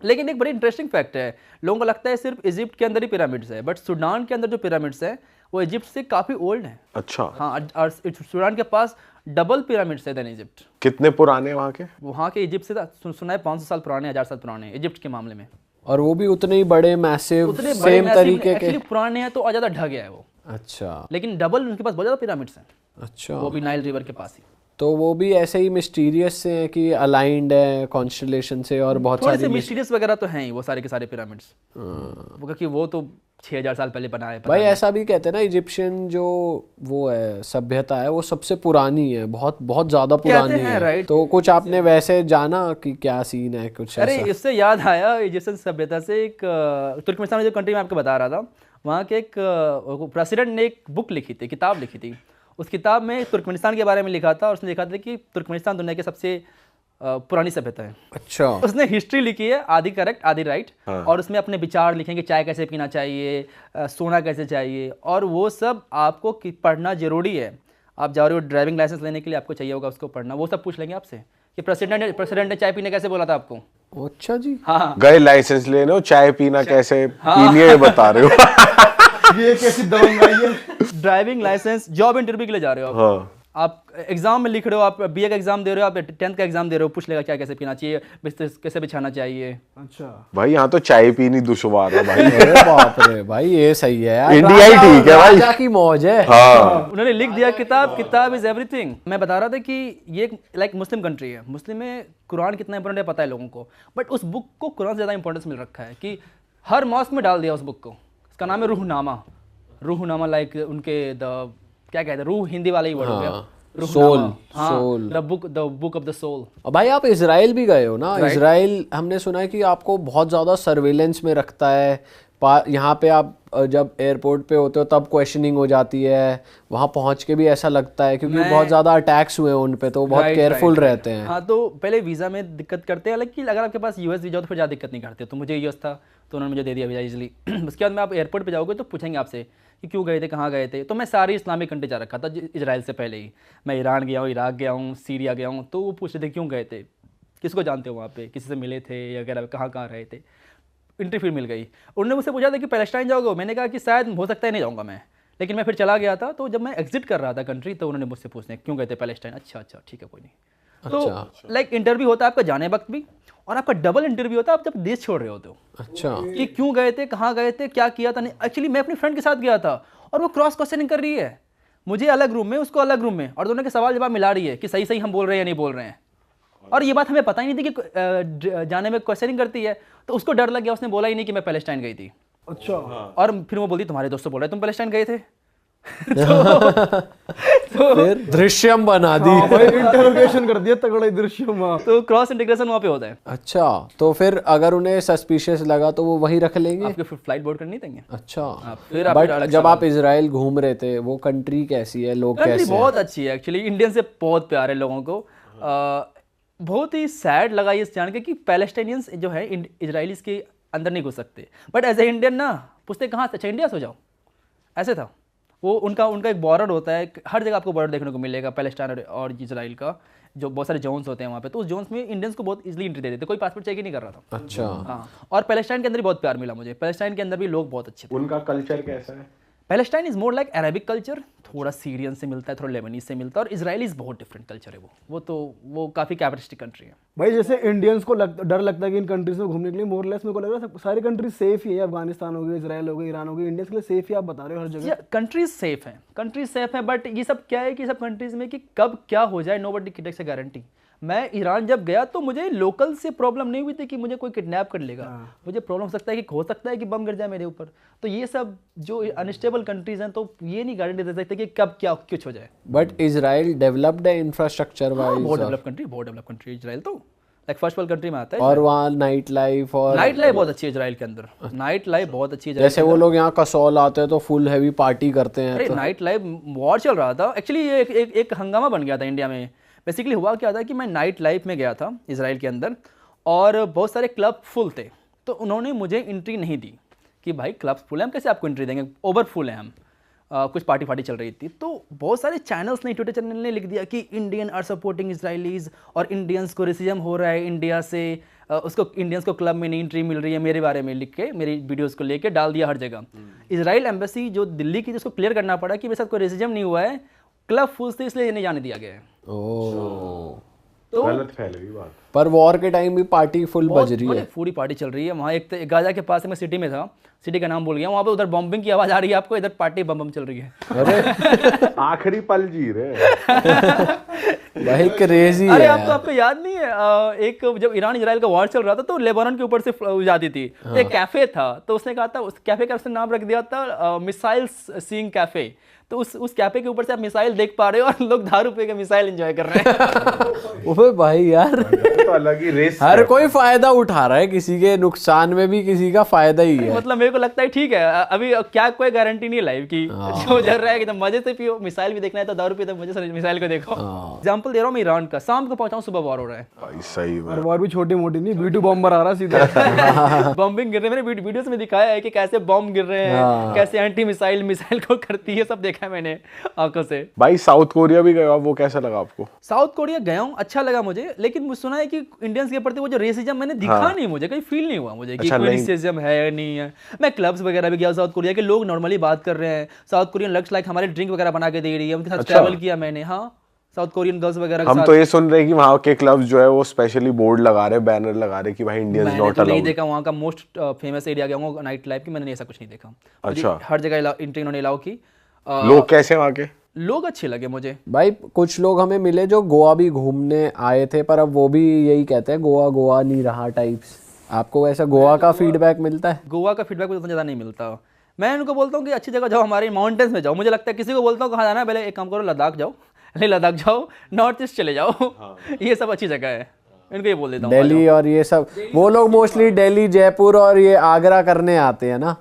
लेकिन एक बड़ी इंटरेस्टिंग फैक्ट है, लोगों को लगता है सिर्फ इजिप्ट के अंदर ही पिरामिड्स है, बट सूडान के अंदर जो पिरामिड्स है वो इजिप्ट से काफ़ी ओल्ड हैं। अच्छा। हाँ, और सूडान के पास डबल पिरामिड्स है देन इजिप्ट। कितने पुराने वहाँ के इजिप्ट से सुना है 500 साल पुराने, 1000 साल पुराने इजिप्ट के मामले में। और वो भी उतने ही बड़े मैसिव उतने सेम तरीके के। एक्चुअली पुराने हैं तो और ज़्यादा ढह गया है वो। अच्छा। लेकिन डबल उनके पास बहुत ज़्यादा पिरामिड्स हैं। अच्छा। वो भी नाइल रिवर के पास ही। तो वो भी ऐसे ही मिस्टीरियस से हैं कि अलाइंड है कॉन्स्टेलेशन से, और बहुत थोड़े सारी से मिस्टीरियस वगैरह तो हैं ही वो सारे के सारे पिरामिड्स। वो क्योंकि वो तो 6000 साल पहले बना है। भाई ऐसा भी कहते हैं ना, इजिप्शियन जो वो है सभ्यता है वो सबसे पुरानी है, बहुत बहुत ज्यादा पुरानी है। राइट। तो कुछ आपने वैसे जाना कि क्या सीन है कुछ अरे ऐसा? इससे याद आया इजिप्शियन सभ्यता से, एक तुर्कमेनिस्तान जो कंट्री मैं आपको बता रहा था, वहाँ के एक प्रेसिडेंट ने एक बुक लिखी थी, किताब लिखी थी। उस किताब में तुर्कमेनिस्तान के बारे में लिखा था और उसने लिखा था कि तुर्कमेनिस्तान दुनिया की सबसे पुरानी सभ्यता है। अच्छा। उसने हिस्ट्री लिखी है, आधी करेक्ट आधी राइट। हाँ। और उसमें अपने विचार लिखेंगे, चाय कैसे पीना चाहिए, सोना कैसे चाहिए, और वो सब आपको पढ़ना जरूरी है। आप जा रहे हो ड्राइविंग लाइसेंस लेने के लिए, आपको चाहिए होगा उसको पढ़ना। वो सब पूछ लेंगे आपसे कि प्रेसिडेंट ने चाय पीने कैसे बोला था आपको। अच्छा जी। हाँ, गए लाइसेंस लेने हो, चाय पीना कैसे पीनी है ये बता रहे हो। ये कैसी दबंग आई है। ड्राइविंग लाइसेंस, जॉब इंटरव्यू के लिए जा रहे हो आप। हाँ। आप एग्जाम में लिख रहे हो, आप बीए का एग्जाम दे रहे हो, आप 10th का एग्जाम दे रहे हो, पूछ लेगा क्या कैसे पीना चाहिए, बिस्तर कैसे बिछाना चाहिए। अच्छा भाई यहाँ तो चाय पीनी दुश्वार है भाई। अरे बाप रे भाई, ये सही है यार, इंडिया ही ठीक है भाई। राजा की मौज है। हाँ। उन्होंने लिख दिया किताब इज एवरीथिंग। मैं बता रहा था कि ये लाइक मुस्लिम कंट्री है, मुस्लिम में कुरान कितना इंपॉर्टेंट है पता है लोगों को, बट उस बुक को कुरान से ज़्यादा इंपॉर्टेंस मिल रखा है कि हर मॉस्क में डाल दिया उस बुक को। उसका नाम है रूहनामा, लाइक उनके द क्या कहते हैं, रूह हिंदी वाला ही वर्ड हो गया। Soul, soul, the book of the soul. और भाई आप इजराइल भी गए हो ना? इजराइल हमने सुना है कि आपको बहुत ज़्यादा सर्वेलेंस में रखता है। यहाँ पे आप जब एयरपोर्ट पे होते हो तब क्वेश्चनिंग हो जाती है, वहाँ पहुँच के भी ऐसा लगता है क्योंकि बहुत ज़्यादा अटैक्स हुए हैं उन पे, तो बहुत केयरफुल रहते हैं। हाँ, तो पहले वीज़ा में दिक्कत करते हैं, हालांकि अगर आपके पास यूएस वीज़ा हो तो फिर ज़्यादा दिक्कत नहीं करते। तो मुझे यूएस था तो उन्होंने मुझे दे दिया वीज़ा इजली। उसके बाद में आप एयरपोर्ट पे जाओगे तो पूछेंगे आपसे कि क्यों गए थे, कहाँ गए थे। तो मैं सारी इस्लामिक कंट्री जा रखा था इजराइल से पहले ही। मैं ईरान गया हूँ, इराक गया हूँ, सीरिया गया हूँ। तो वो पूछ रहे थे क्यों गए थे, किसको जानते हो वहाँ पे, किसी से मिले थे या वगैरह, कहाँ कहाँ रहे थे। एंट्री फिर मिल गई। उन्होंने मुझसे पूछा था कि पैलेस्टाइन जाओगे, मैंने कहा कि शायद हो सकता है नहीं जाऊँगा मैं, लेकिन मैं फिर चला गया था। तो जब मैं एग्जिट कर रहा था कंट्री तो उन्होंने मुझसे पूछने क्यों गए थे पैलेस्टाइन। अच्छा ठीक है कोई नहीं। तो लाइक इंटरव्यू होता है आपका जाने वक्त भी, और आपका डबल इंटरव्यू होता है आप जब देश छोड़ रहे होते हो। अच्छा। कि क्यों गए थे, कहाँ गए थे, क्या किया था। नहीं, एक्चुअली मैं अपनी फ्रेंड के साथ गया था और वो क्रॉस क्वेश्चनिंग कर रही है, मुझे अलग रूम में उसको अलग रूम में, और दोनों के सवाल जवाब मिला रही है कि सही हम बोल रहे हैं या नहीं बोल रहे हैं। और ये बात हमें पता ही नहीं थी कि जाने में क्वेश्चनिंग करती है। तो उसको डर लग गया, उसने बोला ही नहीं कि मैं पैलेस्टाइन गई थी। अच्छा। और फिर वो बोलती तुम्हारे दोस्त बोल रहे तुम पैलेस्टाइन गए थे। तो फिर दृश्यम बना दी। हाँ भाई, इंटरोगेशन कर दिया तगड़ा दृश्यम। तो क्रॉस इंटीग्रेशन वहाँ पे होता है। अच्छा, तो फिर अगर उन्हें सस्पिशियस लगा तो वो वहीं रख लेंगे? आपके फ्लाइट बोर्ड करनी देंगे। अच्छा। फिर बट जब आप इजराइल घूम रहे थे वो कंट्री कैसी है, लोग कैसे हैं? बहुत अच्छी है एक्चुअली, इंडियन से बहुत प्यार है लोगों को। बहुत ही सैड लगा ये जान के कि पैलेस्टाइनियंस जो है इजराइलीज के अंदर नहीं घुस सकते, बट एज ए इंडियन ना पूछते कहाँ से, अच्छा इंडिया से हो जाओ, ऐसे था वो। उनका एक बॉर्डर होता है, हर जगह आपको बॉर्डर देखने को मिलेगा पैलेस्टाइन और इजराइल का, जो बहुत सारे जोन्स होते हैं वहाँ पे। तो उस जोन्स में इंडियंस को बहुत इजीली एंट्री दे देते, कोई पासपोर्ट चेक ही नहीं कर रहा था। अच्छा। हाँ, और पैलेस्टाइन के अंदर भी बहुत प्यार मिला मुझे। पैलेस्टाइन के अंदर भी लोग बहुत अच्छे थे। उनका कल्चर कैसा है? Palestine is more like Arabic culture, थोड़ा सीरियन से मिलता है, थोड़ा लेबनीज से मिलता है, और इजराइलीज बहुत डिफरेंट कल्चर है वो काफ़ी कैपिटलिस्टिक कंट्री है। भाई जैसे इंडियंस को डर लगता है कि इन कंट्रीज में घूमने के लिए, मोर लेस मेरे को लग रहा है सारी कंट्रीज सेफ ही है। अफगानिस्तान हो गई, इजराइल हो गई, ईरान हो गई, इंडियंस के लिए सेफ ही आप बता रहे हो हर जगह। कंट्रीज सेफ है, बट ये सब क्या है कि सब कंट्रीज में कि कब क्या हो जाए nobody can take a guarantee. मैं ईरान जब गया तो मुझे लोकल से प्रॉब्लम नहीं हुई थी कि मुझे कोई किडनैप कर लेगा। मुझे प्रॉब्लम हो सकता है कि बम गिर जाए मेरे ऊपर। तो ये सब जो अनस्टेबल कंट्रीज हैं तो ये नहीं गारंटी दे सकते कि कब क्या कुछ हो जाए। बट इजराइल डेवलप्ड है इंफ्रास्ट्रक्चर वाइज, बहुत डेवलप कंट्री इजराइल तो लाइक फर्स्ट वर्ल्ड कंट्री में आता है। और वहाँ नाइट लाइफ बहुत अच्छी है इजराइल के अंदर। नाइट लाइफ बहुत अच्छी है। जैसे वो लोग यहाँ कसौल आते हैं तो फुल हैवी पार्टी करते हैं। अरे नाइट लाइफ वॉर चल रहा था एक्चुअली, ये एक हंगामा बन गया था इंडिया में। बेसिकली हुआ क्या था कि मैं नाइट लाइफ में गया था इजराइल के अंदर, और बहुत सारे क्लब फुल थे। तो उन्होंने मुझे एंट्री नहीं दी कि भाई क्लब फुल है, हम कैसे आपको एंट्री देंगे, ओवर फुल है हम। कुछ पार्टी चल रही थी, तो बहुत सारे चैनल्स ने, ट्विटर चैनल ने लिख दिया कि इंडियन आर सपोर्टिंग इजराइलीज, और इंडियंस को रेसिज्म हो रहा है इंडिया से, उसको इंडियंस को क्लब में नहीं एंट्री मिल रही है मेरे बारे में लिख के, मेरी वीडियोस को लेके डाल दिया हर जगह। इजराइल एम्बेसी जो दिल्ली की, जिसको क्लियर करना पड़ा कि मेरे साथ कोई रेसिज्म नहीं हुआ है, क्लब फुल से इसलिए नहीं जाने दिया गया है। तो गलत फैल गई बात। पर वॉर के टाइम भी पार्टी फुल बज रही है। पूरी पार्टी चल रही है वहाँ। एक तो गाजा के पास मैं सिटी में था, सिटी का नाम भूल गया, वहाँ पे उधर बॉम्बिंग की आवाज़ आ रही है आपको, इधर पार्टी बम बम चल रही है। अरे आखिरी पल जी रहे भाई क्रेजी अरे है। आपको याद नहीं है, एक जब ईरान इजराइल का वॉर चल रहा था तो लेबनान के ऊपर से जाती थी, तो एक कैफे था, तो उसने कहा था, उस कैफे का उसने नाम रख दिया था मिसाइल सीइंग कैफे। तो उस कैफे के ऊपर से आप मिसाइल देख पा रहे हो और लोग दारू पे के मिसाइल एंजॉय कर रहे हैं। ओए भाई यार, तो अलग ही रेस हर कोई फायदा उठा रहा है, किसी के नुकसान में भी किसी का फायदा ही है। मतलब मेरे को लगता है ठीक है, अभी क्या कोई गारंटी नहीं है लाइफ की, जो चल रहा है एकदम मजे से पियो, मिसाइल भी देखना है तो दारू पियो, तो मजे से मिसाइल को देखो। एग्जांपल दे रहा हूँ मैं ईरान का, शाम को पहुंचाऊँ सुबह वॉर हो रहा है। भाई सही और में वॉर भी छोटी मोटी नहीं, B2 बॉम्बर आ रहा है सीधा। बॉम्बिंग गिर रहे हैं, मैंने वीडियोस में दिखाया है कि कैसे बॉम्ब गिर रहे हैं, कैसे एंटी मिसाइल मिसाइल को करती है, सब देखा है मैंने आंखों से। भाई साउथ कोरिया भी गए हो आप, वो कैसा लगा आपको? साउथ कोरिया गया हूँ, अच्छा लगा मुझे, लेकिन मुझे सुना है कि इंडियंस के प्रति वो जो रेसिज्म मैंने दिखा नहीं, मुझे कहीं फील नहीं हुआ मुझे कि कोई रेसिज्म है या नहीं है। मैं क्लब्स वगैरह भी गया साउथ कोरिया के, लोग नॉर्मली बात कर रहे हैं, साउथ कोरियन लग्स लाइक हमारे ड्रिंक वगैरह बना के दे रही है, उनके साथ ट्रैवल किया मैंने। हाँ, साउथ कोरियन गर्ल्स वगैरह के हम साथ। तो ये सुन रहे हैं कि वहाँ के क्लब्स जो है वो स्पेशली बोर्ड लगा रहे, बैनर लगा रहे कि भाई इंडियंस मैंने नॉट तो नहीं अलाउड। देखा वहाँ का मोस्ट फेमस एरिया गया हूँ नाइट लाइफ की, मैंने ऐसा कुछ नहीं देखा। अच्छा। हर जगह एंट्री उन्होंने अलाउ की। लोग कैसे वहाँ के? लोग अच्छे लगे मुझे। भाई कुछ लोग हमें मिले जो गोवा भी घूमने आए थे, पर अब वो भी यही कहते हैं गोवा गोवा नहीं रहा टाइप्स। आपको ऐसा गोवा का फीडबैक मिलता है? गोवा का फीडबैक मुझे उतना ज़्यादा नहीं मिलता। मैं उनको बोलता हूँ कि अच्छी जगह जाओ, हमारे माउंटेन्स में जाओ। मुझे लगता है किसी को बोलता हूँ कहाँ जाना है, पहले एक काम करो लद्दाख जाओ, नहीं लद्दाख जाओ, नॉर्थ ईस्ट चले जाओ, ये सब अच्छी जगह है, इनको ये बोल देता हूँ। दिल्ली और ये सब, वो लोग मोस्टली दिल्ली जयपुर और ये आगरा करने आते हैं ना।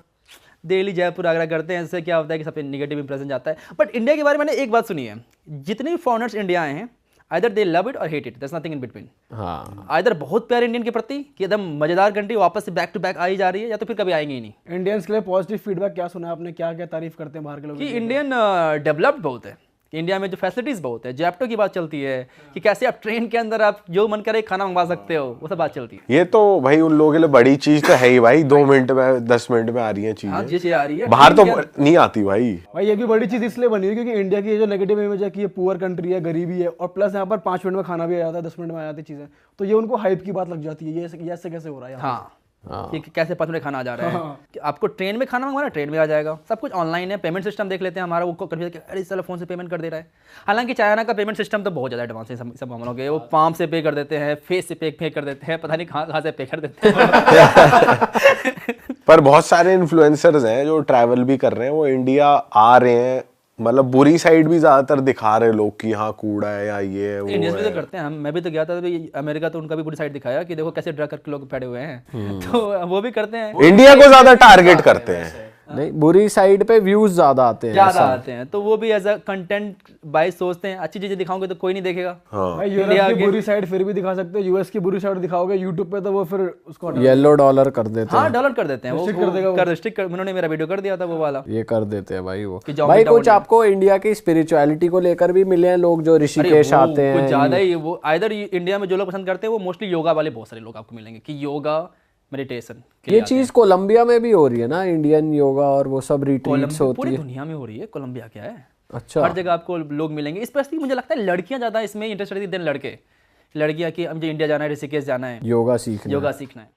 दिल्ली जयपुर आगरा करते हैं, इससे क्या होता है कि सब पे नेगेटिव इंप्रेशन जाता है। बट इंडिया के बारे में मैंने एक बात सुनी है, जितने भी फॉरेनर्स इंडिया आए हैं, आइदर दे लव इट और hate it, there is nothing in between. हाँ, आइदर बहुत प्यार इंडियन के प्रति कि एकदम मजेदार कंट्री वापस से बैक टू बैक आई जा रही है, या तो फिर कभी आएंगे ही नहीं। इंडियंस के लिए पॉजिटिव फीडबैक क्या सुना आपने, क्या क्या तारीफ करते हैं बाहर के लोग? कि इंडियन डेवलप्ड बहुत है, कि इंडिया में जो फैसिलिटीज़ बहुत है, जैप्टो की बात चलती है कि कैसे आप ट्रेन के अंदर आप जो मन करे खाना मंगवा सकते हो, वो सब बात चलती है। ये तो भाई उन लोगों के लिए बड़ी चीज तो है ही भाई, 2 मिनट में 10 मिनट में आ रही है हाँ, चीजें, ये चीज़ आ रही है बाहर तो नहीं आती भाई। भाई ये भी बड़ी चीज इसलिए बनी है क्योंकि इंडिया की ये जो नेगेटिव इमेज है कि ये पुअर कंट्री है, गरीबी है, और प्लस यहाँ पर 5 मिनट में खाना भी आ जाता है, 10 मिनट में आ जाती चीजें, तो ये उनको हाइप की बात लग जाती है। ये ऐसे कैसे हो रहा है यहाँ हाँ, कि कैसे 5 मिनट खाना आ जा रहा है, कि आपको ट्रेन में खाना मंगवाना ट्रेन में आ जाएगा, सब कुछ ऑनलाइन है। पेमेंट सिस्टम देख लेते हैं हमारा, वो कभी अरे चलो फोन से पेमेंट कर दे रहा है। हालांकि चाइना का पेमेंट सिस्टम तो बहुत ज़्यादा एडवांस है सब मामलों के, वो पाम से पे कर देते हैं, फेस से पे कर देते हैं, पता नहीं कहाँ से पे कर देते हैं। पर बहुत सारे इन्फ्लुएंसर्स हैं जो ट्रैवल भी कर रहे हैं, वो इंडिया आ रहे हैं, मतलब बुरी साइड भी ज्यादातर दिखा रहे लोग कि यहाँ कूड़ा है या ये है वो इंडियंस भी है। तो करते हैं, मैं भी तो गया था अभी अमेरिका, तो उनका भी पूरी साइड दिखाया कि देखो कैसे ड्रग करके लोग पड़े हुए हैं, तो वो भी करते हैं। इंडिया को ज्यादा टारगेट करते हैं। नहीं, बुरी साइड पे व्यूज ज्यादा आते हैं। ज़्यादा आते हैं, तो वो भी एज अ कंटेंट बाइस सोचते हैं, अच्छी चीज़ें दिखाओगे तो कोई नहीं देखेगा। भाई यूरोप की बुरी साइड फिर भी दिखा सकते हो, यूएस की बुरी साइड दिखाओगे यूट्यूब पे तो वो फिर उसको येलो डॉलर कर देते हैं। हाँ, डॉलर कर देते हैं वो, रिस्ट्रिक्ट कर, उन्होंने मेरा वीडियो कर दिया था वो वाला। ये कर देते हैं भाई वो। कि जाओ भाई बेटा कुछ आपको इंडिया की स्पिरिचुअलिटी को लेकर भी मिले हैं लोग जो ऋषिकेश आते हैं? कुछ ज़्यादा ही वो, आइदर इंडिया में जो लोग पसंद करते हैं वो मोस्टली योगा वाले बहुत सारे लोग आपको मिलेंगे, कि योगा मेडिटेशन ये चीज कोलंबिया में भी हो रही है ना, इंडियन योगा और वो सब रिट्रीट्स होती पूरी है। दुनिया में हो रही है, कोलंबिया क्या है, अच्छा, हर जगह आपको लोग मिलेंगे। स्पेशली मुझे लगता है लड़कियां ज़्यादा इसमें इंटरेस्टेड देन लड़के। लड़कियां कि मुझे इंडिया जाना है, ऋषिकेश जाना है, योगा सीखना। योगा सीखना है।